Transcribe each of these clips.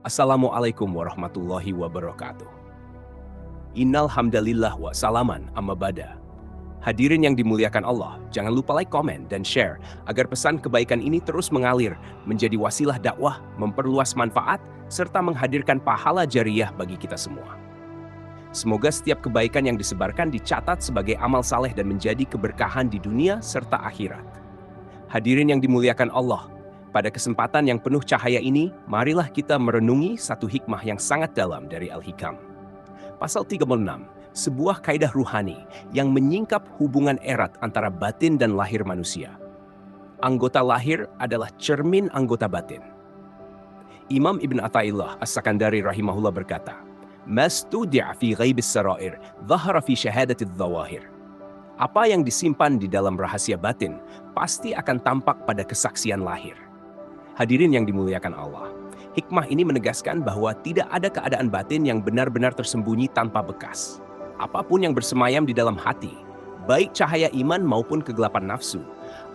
Assalamualaikum warahmatullahi wabarakatuh. Innal hamdalillah wa salaman amma bada. Hadirin yang dimuliakan Allah, jangan lupa like, komen, dan share agar pesan kebaikan ini terus mengalir menjadi wasilah dakwah, memperluas manfaat, serta menghadirkan pahala jariah bagi kita semua. Semoga setiap kebaikan yang disebarkan dicatat sebagai amal saleh dan menjadi keberkahan di dunia serta akhirat. Hadirin yang dimuliakan Allah, pada kesempatan yang penuh cahaya ini, marilah kita merenungi satu hikmah yang sangat dalam dari Al-Hikam. Pasal 36, sebuah kaidah ruhani yang menyingkap hubungan erat antara batin dan lahir manusia. Anggota lahir adalah cermin anggota batin. Imam Ibn Athaillah As-Sakandari rahimahullah berkata, "Mastudi'a fi ghaibis sarair, dhahara fi syahadati dhawahir." Apa yang disimpan di dalam rahasia batin pasti akan tampak pada kesaksian lahir. Hadirin yang dimuliakan Allah, hikmah ini menegaskan bahwa tidak ada keadaan batin yang benar-benar tersembunyi tanpa bekas. Apapun yang bersemayam di dalam hati, baik cahaya iman maupun kegelapan nafsu,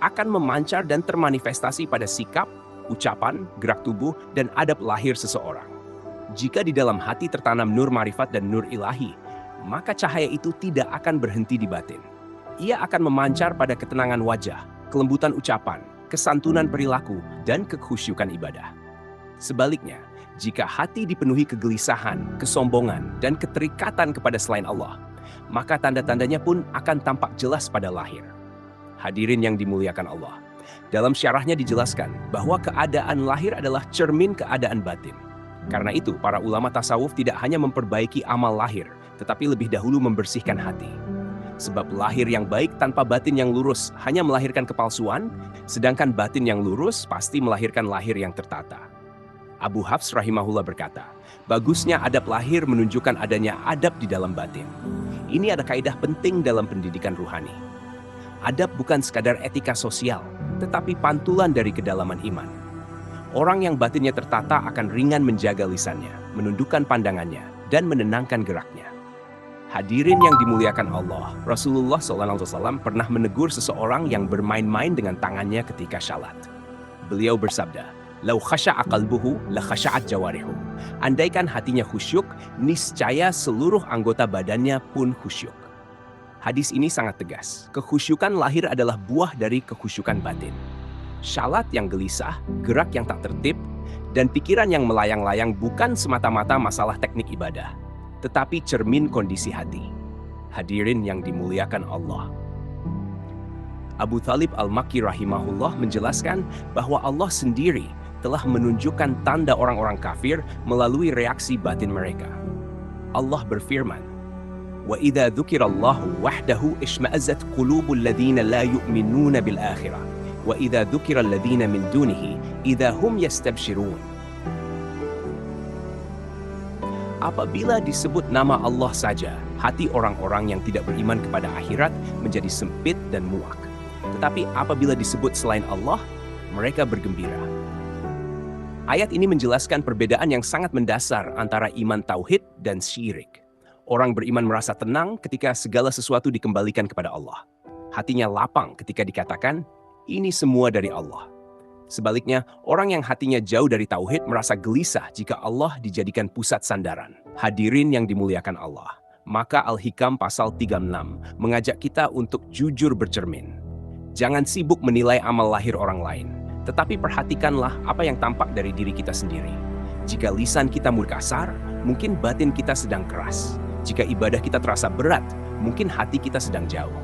akan memancar dan termanifestasi pada sikap, ucapan, gerak tubuh, dan adab lahir seseorang. Jika di dalam hati tertanam nur marifat dan nur ilahi, maka cahaya itu tidak akan berhenti di batin. Ia akan memancar pada ketenangan wajah, kelembutan ucapan, kesantunan perilaku, dan kekhusyukan ibadah. Sebaliknya, jika hati dipenuhi kegelisahan, kesombongan, dan keterikatan kepada selain Allah, maka tanda-tandanya pun akan tampak jelas pada lahir. Hadirin yang dimuliakan Allah, dalam syarahnya dijelaskan bahwa keadaan lahir adalah cermin keadaan batin. Karena itu, para ulama tasawuf tidak hanya memperbaiki amal lahir, tetapi lebih dahulu membersihkan hati. Sebab lahir yang baik tanpa batin yang lurus hanya melahirkan kepalsuan, sedangkan batin yang lurus pasti melahirkan lahir yang tertata. Abu Hafs rahimahullah berkata, bagusnya adab lahir menunjukkan adanya adab di dalam batin. Ini ada kaidah penting dalam pendidikan ruhani. Adab bukan sekadar etika sosial, tetapi pantulan dari kedalaman iman. Orang yang batinnya tertata akan ringan menjaga lisannya, menundukkan pandangannya, dan menenangkan geraknya. Hadirin yang dimuliakan Allah, Rasulullah SAW pernah menegur seseorang yang bermain-main dengan tangannya ketika syalat. Beliau bersabda, "Lau khasya'a qalbuhu la khasha'at jawarihu." Andaikan hatinya khusyuk, niscaya seluruh anggota badannya pun khusyuk. Hadis ini sangat tegas. Kekhusyukan lahir adalah buah dari kekhusyukan batin. Syalat yang gelisah, gerak yang tak tertib, dan pikiran yang melayang-layang bukan semata-mata masalah teknik ibadah, tetapi cermin kondisi hati. Hadirin yang dimuliakan Allah. Abu Thalib Al-Makki rahimahullah menjelaskan bahwa Allah sendiri telah menunjukkan tanda orang-orang kafir melalui reaksi batin mereka. Allah berfirman, "Wa idza dzukirallahu wahdahu ishma'azzat qulubul ladzina la yu'minuna bil akhirah, wa idza dzukiral ladzina min dunihi idza hum yastabshirun." Apabila disebut nama Allah saja, hati orang-orang yang tidak beriman kepada akhirat menjadi sempit dan muak. Tetapi apabila disebut selain Allah, mereka bergembira. Ayat ini menjelaskan perbedaan yang sangat mendasar antara iman tauhid dan syirik. Orang beriman merasa tenang ketika segala sesuatu dikembalikan kepada Allah. Hatinya lapang ketika dikatakan, ini semua dari Allah. Sebaliknya, orang yang hatinya jauh dari tauhid merasa gelisah jika Allah dijadikan pusat sandaran. Hadirin yang dimuliakan Allah, maka Al-Hikam pasal 36 mengajak kita untuk jujur bercermin. Jangan sibuk menilai amal lahir orang lain, tetapi perhatikanlah apa yang tampak dari diri kita sendiri. Jika lisan kita murkasar, mungkin batin kita sedang keras. Jika ibadah kita terasa berat, mungkin hati kita sedang jauh.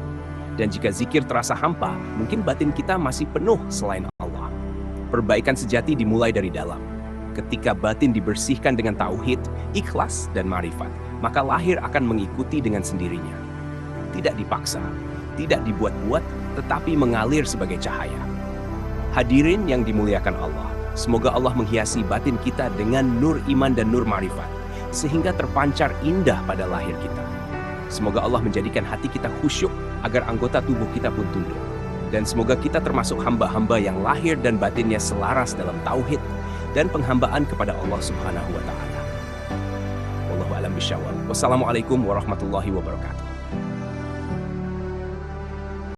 Dan jika zikir terasa hampa, mungkin batin kita masih penuh selain Allah. Perbaikan sejati dimulai dari dalam. Ketika batin dibersihkan dengan tauhid, ikhlas, dan marifat, maka lahir akan mengikuti dengan sendirinya. Tidak dipaksa, tidak dibuat-buat, tetapi mengalir sebagai cahaya. Hadirin yang dimuliakan Allah, semoga Allah menghiasi batin kita dengan nur iman dan nur marifat, sehingga terpancar indah pada lahir kita. Semoga Allah menjadikan hati kita khusyuk, agar anggota tubuh kita pun tunduk. Dan semoga kita termasuk hamba-hamba yang lahir dan batinnya selaras dalam tauhid dan penghambaan kepada Allah Subhanahu wa Ta'ala. Wallahu a'lam bishawab. Wassalamualaikum warahmatullahi wabarakatuh.